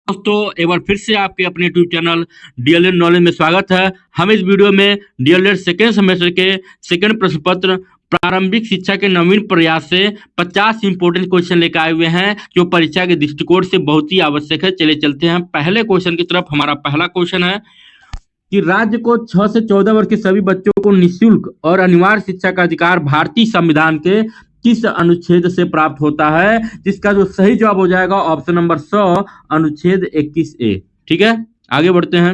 दोस्तों एक बार फिर से आपके अपने यूट्यूब चैनल डीएलएड नॉलेज में स्वागत है। हम इस वीडियो में डीएलएड सेकेंड सेमेस्टर के सेकेंड प्रश्न पत्र प्रारंभिक शिक्षा के नवीन प्रयास से 50 इंपोर्टेंट क्वेश्चन लेकर आए हुए हैं जो परीक्षा के दृष्टिकोण से बहुत ही आवश्यक है। चले चलते हैं पहले क्वेश्चन की तरफ। हमारा पहला क्वेश्चन है कि राज्य को 6 से 14 वर्ष के सभी बच्चों को निःशुल्क और अनिवार्य शिक्षा का अधिकार भारतीय संविधान के किस अनुच्छेद से प्राप्त होता है, जिसका जो सही जवाब हो जाएगा ऑप्शन नंबर 100 अनुच्छेद 21A। ठीक है, आगे बढ़ते हैं।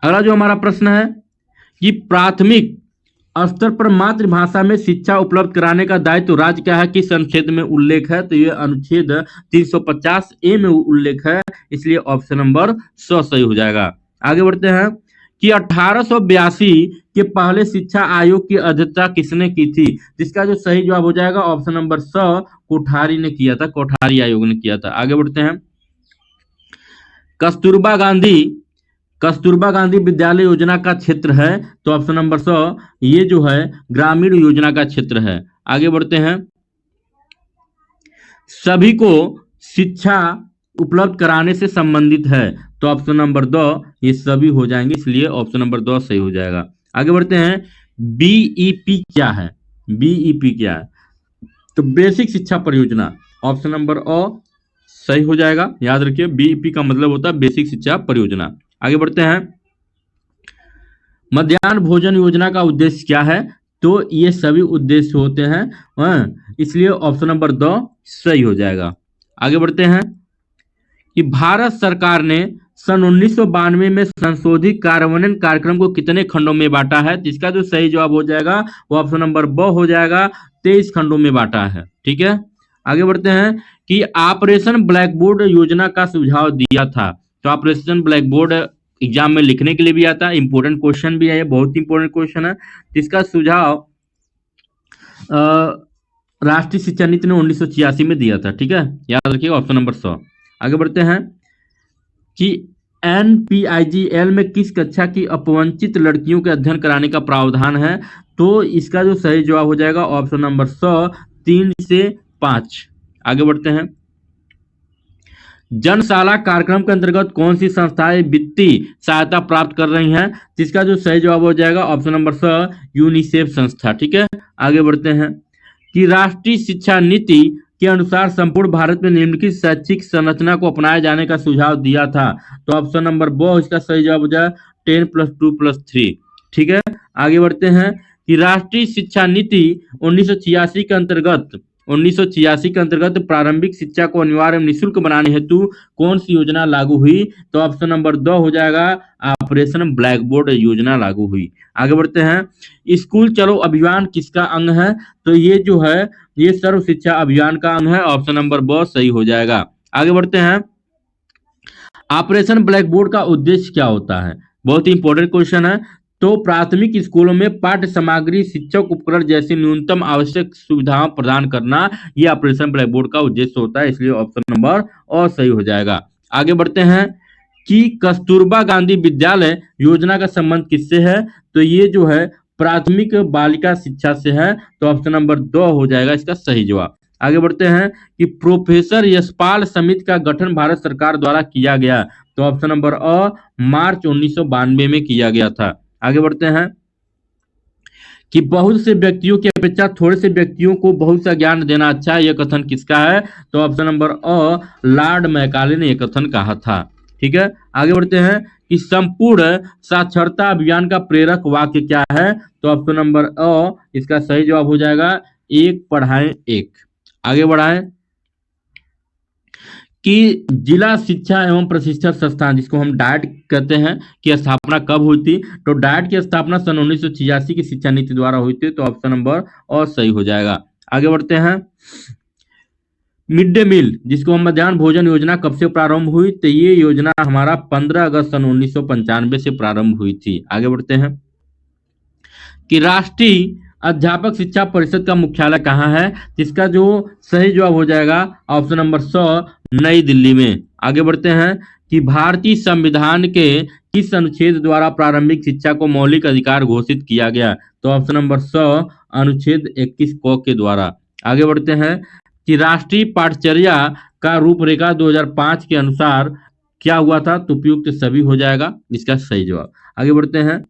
अगला जो हमारा प्रश्न है कि प्राथमिक स्तर पर मातृभाषा में शिक्षा उपलब्ध कराने का दायित्व राज्य का है, किस अनुच्छेद में उल्लेख है, तो ये अनुच्छेद 350A में उल्लेख है, इसलिए ऑप्शन नंबर 100 सही हो जाएगा। आगे बढ़ते हैं कि 1882 के पहले शिक्षा आयोग की अध्यक्षता किसने की थी, जिसका जो सही जवाब हो जाएगा ऑप्शन नंबर 100 कोठारी ने किया था, कोठारी आयोग ने किया था। आगे बढ़ते हैं। कस्तूरबा गांधी विद्यालय योजना का क्षेत्र है, तो ऑप्शन नंबर 100 ये जो है ग्रामीण योजना का क्षेत्र है। आगे बढ़ते हैं। सभी को शिक्षा उपलब्ध कराने से संबंधित है, तो ऑप्शन नंबर 2 ये सभी हो जाएंगे, इसलिए ऑप्शन नंबर 2 सही हो जाएगा। आगे बढ़ते हैं। बीईपी क्या है, बीईपी क्या है, तो बेसिक शिक्षा परियोजना, ऑप्शन नंबर ओ सही हो जाएगा। याद रखिए बीईपी का मतलब होता है बेसिक शिक्षा परियोजना। आगे बढ़ते हैं। मध्याह्न भोजन योजना का उद्देश्य क्या है, तो ये सभी उद्देश्य होते हैं, इसलिए ऑप्शन नंबर 2 सही हो जाएगा। आगे बढ़ते हैं कि भारत सरकार ने सन 1992 में संशोधित कार्यान्वयन कार्यक्रम को कितने खंडों में बांटा है, जिसका जो सही जवाब हो जाएगा वो ऑप्शन नंबर 2 हो जाएगा, 23 खंडों में बांटा है। ठीक है, आगे बढ़ते हैं कि ऑपरेशन ब्लैक बोर्ड योजना का सुझाव दिया था, तो ऑपरेशन ब्लैक बोर्ड एग्जाम में लिखने के लिए भी आता है, इंपोर्टेंट क्वेश्चन भी है, ये बहुत इंपोर्टेंट क्वेश्चन है, जिसका सुझाव राष्ट्रीय शिक्षा नीति ने 1986 में दिया था। ठीक है, याद रखिएगा ऑप्शन नंबर 100। आगे बढ़ते हैं कि NPIGL में किस कक्षा की अपवंचित लड़कियों के अध्ययन कराने का प्रावधान है, तो इसका जो सही जवाब हो जाएगा ऑप्शन नंबर 100 3 से 5। आगे बढ़ते हैं। जनशाला कार्यक्रम के अंतर्गत कौन सी संस्थाएं वित्तीय सहायता प्राप्त कर रही हैं, जिसका जो सही जवाब हो जाएगा ऑप्शन नंबर 100 यूनिसेफ संस्था। ठीक है, आगे बढ़ते हैं कि राष्ट्रीय शिक्षा नीति के अनुसार संपूर्ण भारत में निम्नलिखित शैक्षिक संरचना को अपनाए जाने का सुझाव दिया था, तो ऑप्शन नंबर 2 इसका सही जवाब हो जाए 10+2+3। ठीक है, आगे बढ़ते हैं कि राष्ट्रीय शिक्षा नीति 1986 के अंतर्गत प्रारंभिक शिक्षा को अनिवार्य एवं निःशुल्क बनाने हेतु कौन सी योजना लागू हुई, तो ऑप्शन नंबर 2 हो जाएगा ऑपरेशन ब्लैक बोर्ड योजना लागू हुई। आगे बढ़ते हैं। स्कूल चलो अभियान किसका अंग है, तो ये जो है ये सर्व शिक्षा अभियान का अंग है, ऑप्शन नंबर 2 सही हो जाएगा। आगे बढ़ते हैं। ऑपरेशन ब्लैक बोर्ड का उद्देश्य क्या होता है, बहुत ही इंपॉर्टेंट क्वेश्चन है, तो प्राथमिक स्कूलों में पाठ्य सामग्री, शिक्षक उपकरण जैसी न्यूनतम आवश्यक सुविधाएं प्रदान करना, यह ऑपरेशन ब्लैक बोर्ड का उद्देश्य होता है, इसलिए ऑप्शन नंबर और सही हो जाएगा। आगे बढ़ते हैं कि कस्तूरबा गांधी विद्यालय योजना का संबंध किससे है, तो ये जो है प्राथमिक बालिका शिक्षा से है, तो ऑप्शन नंबर 2 हो जाएगा इसका सही जवाब। आगे बढ़ते हैं कि प्रोफेसर यशपाल समिति का गठन भारत सरकार द्वारा किया गया, तो ऑप्शन नंबर अ मार्च 1992 में किया गया था। आगे बढ़ते हैं कि बहुत से व्यक्तियों की अपेक्षा थोड़े से व्यक्तियों को बहुत सा ज्ञान देना अच्छा है, यह कथन किसका है, तो ऑप्शन नंबर अ लॉर्ड मैकाले ने यह कथन कहा था। ठीक है, आगे बढ़ते हैं कि संपूर्ण साक्षरता अभियान का प्रेरक वाक्य क्या है, तो ऑप्शन नंबर अ इसका सही जवाब हो जाएगा 1 पढ़ाएं 1। आगे बढ़ाएं कि जिला शिक्षा एवं प्रशिक्षण संस्थान, जिसको हम डाइट कहते हैं, की स्थापना कब हुई थी, तो डाइट की स्थापना सन 1986 की शिक्षा नीति द्वारा हुई थी, तो ऑप्शन नंबर और सही हो जाएगा। आगे बढ़ते हैं। मिड डे मील, जिसको हम मध्याह्न भोजन योजना कब से प्रारंभ हुई, तो ये योजना हमारा 15 अगस्त सन 1995 से प्रारंभ हुई थी। आगे बढ़ते हैं कि राष्ट्रीय अध्यापक शिक्षा परिषद का मुख्यालय कहाँ है, जिसका जो सही जवाब हो जाएगा ऑप्शन नंबर 100 नई दिल्ली में। आगे बढ़ते हैं कि भारतीय संविधान के किस अनुच्छेद द्वारा प्रारंभिक शिक्षा को मौलिक अधिकार घोषित किया गया, तो ऑप्शन नंबर 100 अनुच्छेद 21 क के द्वारा। आगे बढ़ते हैं कि राष्ट्रीय पाठचर्या का रूपरेखा 2005 के अनुसार क्या हुआ था? तो उपयुक्त सभी हो जाएगा इसका सही जवाब। आगे बढ़ते हैं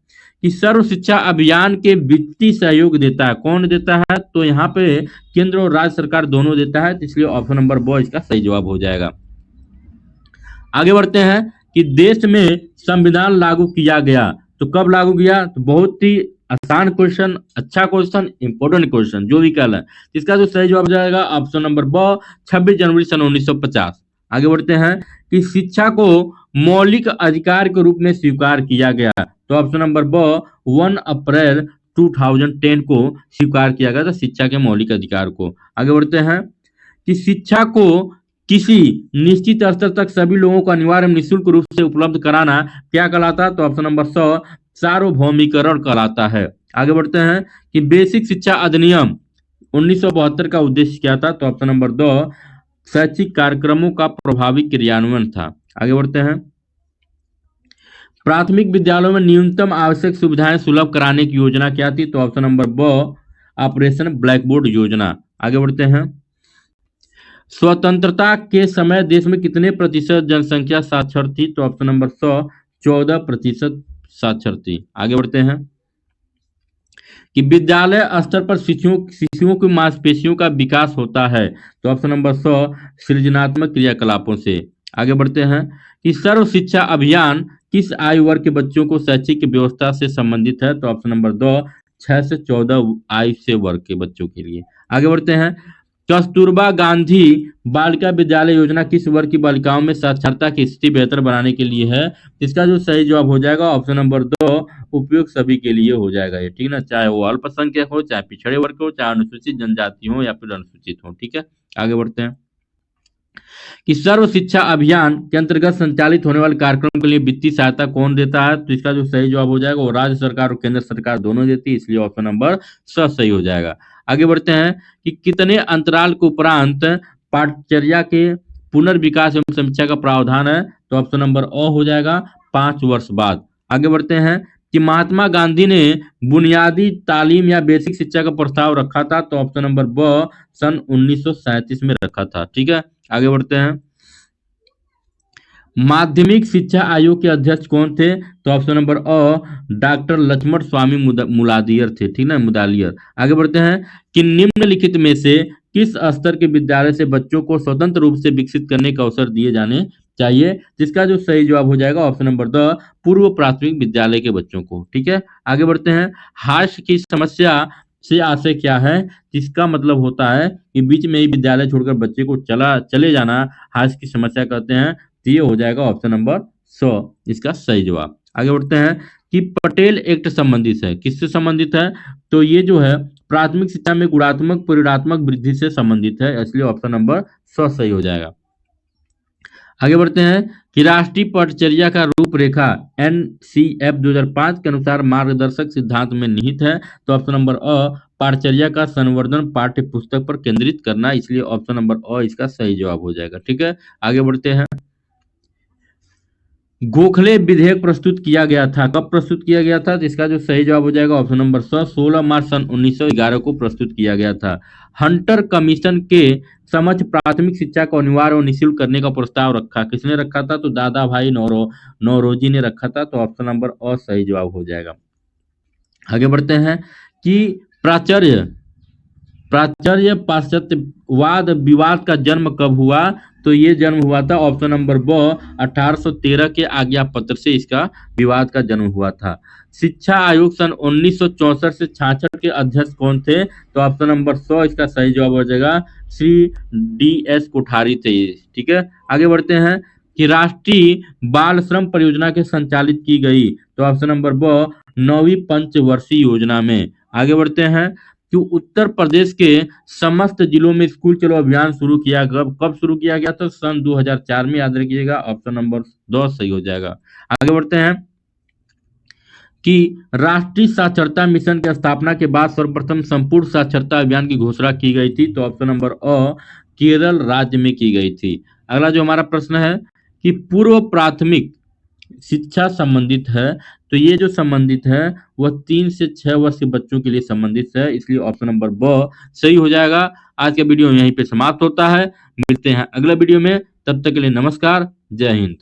कि सर्व शिक्षा अभियान के वित्तीय सहयोग देता है, कौन देता है? तो यहाँ पे केंद्र और राज्य सरकार दोनों देता है, तो इसलिए ऑप्शन नंबर ब इसका सही जवाब हो जाएगा। आगे बढ़ते हैं कि देश में संविधान लागू किया गया, तो कब लागू किया? तो बहुत ही आसान क्वेश्चन, अच्छा क्वेश्चन, इंपॉर्टेंट क्वेश्चन जो भी कहला है। इसका जो सही जवाब हो जाएगा ऑप्शन नंबर ब 26 जनवरी सन 1950। आगे बढ़ते हैं कि शिक्षा को मौलिक अधिकार के रूप में स्वीकार किया गया, तो ऑप्शन नंबर ब 1 अप्रैल 2010 को स्वीकार किया गया था शिक्षा के मौलिक अधिकार को। आगे बढ़ते हैं कि शिक्षा को किसी निश्चित स्तर तक सभी लोगों को अनिवार्य निःशुल्क रूप से उपलब्ध कराना क्या कहलाता है? तो ऑप्शन नंबर 100 सार्वभौमिकरण कहलाता है। आगे बढ़ते हैं कि बेसिक शिक्षा अधिनियम 1972 का उद्देश्य क्या था? तो ऑप्शन नंबर 2 शैक्षिक कार्यक्रमों का प्रभावी क्रियान्वयन था। आगे बढ़ते हैं प्राथमिक विद्यालयों में न्यूनतम आवश्यक सुविधाएं सुलभ कराने की योजना क्या थी? तो ऑप्शन नंबर ब ऑपरेशन ब्लैक बोर्ड योजना। आगे बढ़ते हैं स्वतंत्रता के समय देश में कितने प्रतिशत जनसंख्या साक्षर थी? तो ऑप्शन नंबर 100 14% साक्षर थी। आगे बढ़ते हैं कि विद्यालय स्तर पर शिशुओं की मांसपेशियों का विकास होता है, तो ऑप्शन नंबर 100 सृजनात्मक क्रियाकलापों से। आगे बढ़ते हैं कि सर्व शिक्षा अभियान किस आयु वर्ग के बच्चों को शैक्षिक व्यवस्था से संबंधित है? तो ऑप्शन नंबर 2 6 से 14 आयु से वर्ग के बच्चों के लिए। आगे बढ़ते हैं कस्तूरबा गांधी बालिका विद्यालय योजना किस वर्ग की बालिकाओं में साक्षरता की स्थिति बेहतर बनाने के लिए है? इसका जो सही जवाब हो जाएगा ऑप्शन नंबर 2 उपयोग सभी के लिए हो जाएगा ये, ठीक ना, चाहे वो अल्पसंख्यक हो, चाहे पिछड़े वर्ग हो, चाहे अनुसूचित जनजाति हो या फिर अनुसूचित हो। ठीक है, आगे बढ़ते हैं कि सर्व शिक्षा अभियान के अंतर्गत संचालित होने वाले कार्यक्रम के लिए वित्तीय सहायता कौन देता है? तो इसका जो सही जवाब हो जाएगा वो राज्य सरकार और केंद्र सरकार दोनों देती है, इसलिए ऑप्शन नंबर स सही हो जाएगा। आगे बढ़ते हैं कि कितने अंतराल के उपरांत पाठचर्या के पुनर्विकास एवं समीक्षा का प्रावधान है? तो ऑप्शन नंबर अ हो जाएगा 5 वर्ष बाद। आगे बढ़ते हैं कि महात्मा गांधी ने बुनियादी तालीम या बेसिक शिक्षा का प्रस्ताव रखा था, तो ऑप्शन नंबर ब सन 1937 में रखा था। ठीक है, आगे बढ़ते हैं माध्यमिक शिक्षा आयोग के अध्यक्ष कौन थे? तो ऑप्शन नंबर अ डॉक्टर लक्ष्मण स्वामी मुलादियर थे, ठीक ना, मुदालियर। आगे बढ़ते हैं कि निम्नलिखित में से किस स्तर के विद्यालय से बच्चों को स्वतंत्र रूप से विकसित करने का अवसर दिए जाने चाहिए? जिसका जो सही जवाब हो जाएगा ऑप्शन नंबर द पूर्व प्राथमिक विद्यालय के बच्चों को। ठीक है, आगे बढ़ते हैं हास्य की समस्या से आशय क्या है? जिसका मतलब होता है कि बीच में ही विद्यालय छोड़कर बच्चे को चले जाना हास्य की समस्या कहते हैं, तो ये हो जाएगा ऑप्शन नंबर 100 इसका सही जवाब। आगे बढ़ते हैं कि पटेल एक्ट संबंधित है, किससे संबंधित है? तो ये जो है प्राथमिक शिक्षा में गुणात्मक परिणात्मक वृद्धि से संबंधित है, इसलिए ऑप्शन नंबर 100 सही हो जाएगा। आगे बढ़ते हैं कि राष्ट्रीय पटचर्या का रूपरेखा NCF 2005 के अनुसार मार्गदर्शक सिद्धांत में निहित है, तो ऑप्शन नंबर अ पाठचर्या का संवर्धन पाठ्य पुस्तक पर केंद्रित करना, इसलिए ऑप्शन नंबर अ इसका सही जवाब हो जाएगा। ठीक है, आगे बढ़ते हैं गोखले विधेयक प्रस्तुत किया गया था, कब प्रस्तुत किया गया था? तो इसका जो सही जवाब हो जाएगा ऑप्शन नंबर 16 मार्च सन 1911 को प्रस्तुत किया गया था। हंटर कमीशन के समक्ष प्राथमिक शिक्षा को अनिवार्य और निःशुल्क करने का प्रस्ताव रखा, किसने रखा था? तो दादा भाई नौरोजी ने रखा था, तो ऑप्शन नंबर अ सही जवाब हो जाएगा। आगे बढ़ते हैं कि प्राचार्य पाश्चात्यवाद विवाद का जन्म कब हुआ? तो ये जन्म हुआ था ऑप्शन नंबर ब 1813 के आज्ञा पत्र से इसका विवाद का जन्म हुआ था। शिक्षा आयोग सन 1964 से 66 के अध्यक्ष कौन थे? तो ऑप्शन नंबर 100 इसका सही जवाब हो जाएगा श्री DS कोठारी थे। ठीक है, आगे बढ़ते हैं कि राष्ट्रीय बाल श्रम परियोजना के संचालित की गई, तो ऑप्शन नंबर ब 9वीं पंचवर्षीय योजना में। आगे बढ़ते हैं कि उत्तर प्रदेश के समस्त जिलों में स्कूल चलो अभियान शुरू किया, कब शुरू किया गया था? सन 2004 में, याद रखिएगा ऑप्शन नंबर 2 सही हो जाएगा। आगे बढ़ते हैं कि राष्ट्रीय साक्षरता मिशन की स्थापना के बाद सर्वप्रथम संपूर्ण साक्षरता अभियान की घोषणा की गई थी, तो ऑप्शन नंबर अ केरल राज्य में की गई थी। अगला जो हमारा प्रश्न है कि पूर्व प्राथमिक शिक्षा संबंधित है, तो ये जो संबंधित है वह 3 से 6 वर्ष के बच्चों के लिए संबंधित है, इसलिए ऑप्शन नंबर ब सही हो जाएगा। आज का वीडियो यहीं पे समाप्त होता है। मिलते हैं अगला वीडियो में, तब तक के लिए नमस्कार, जय हिंद।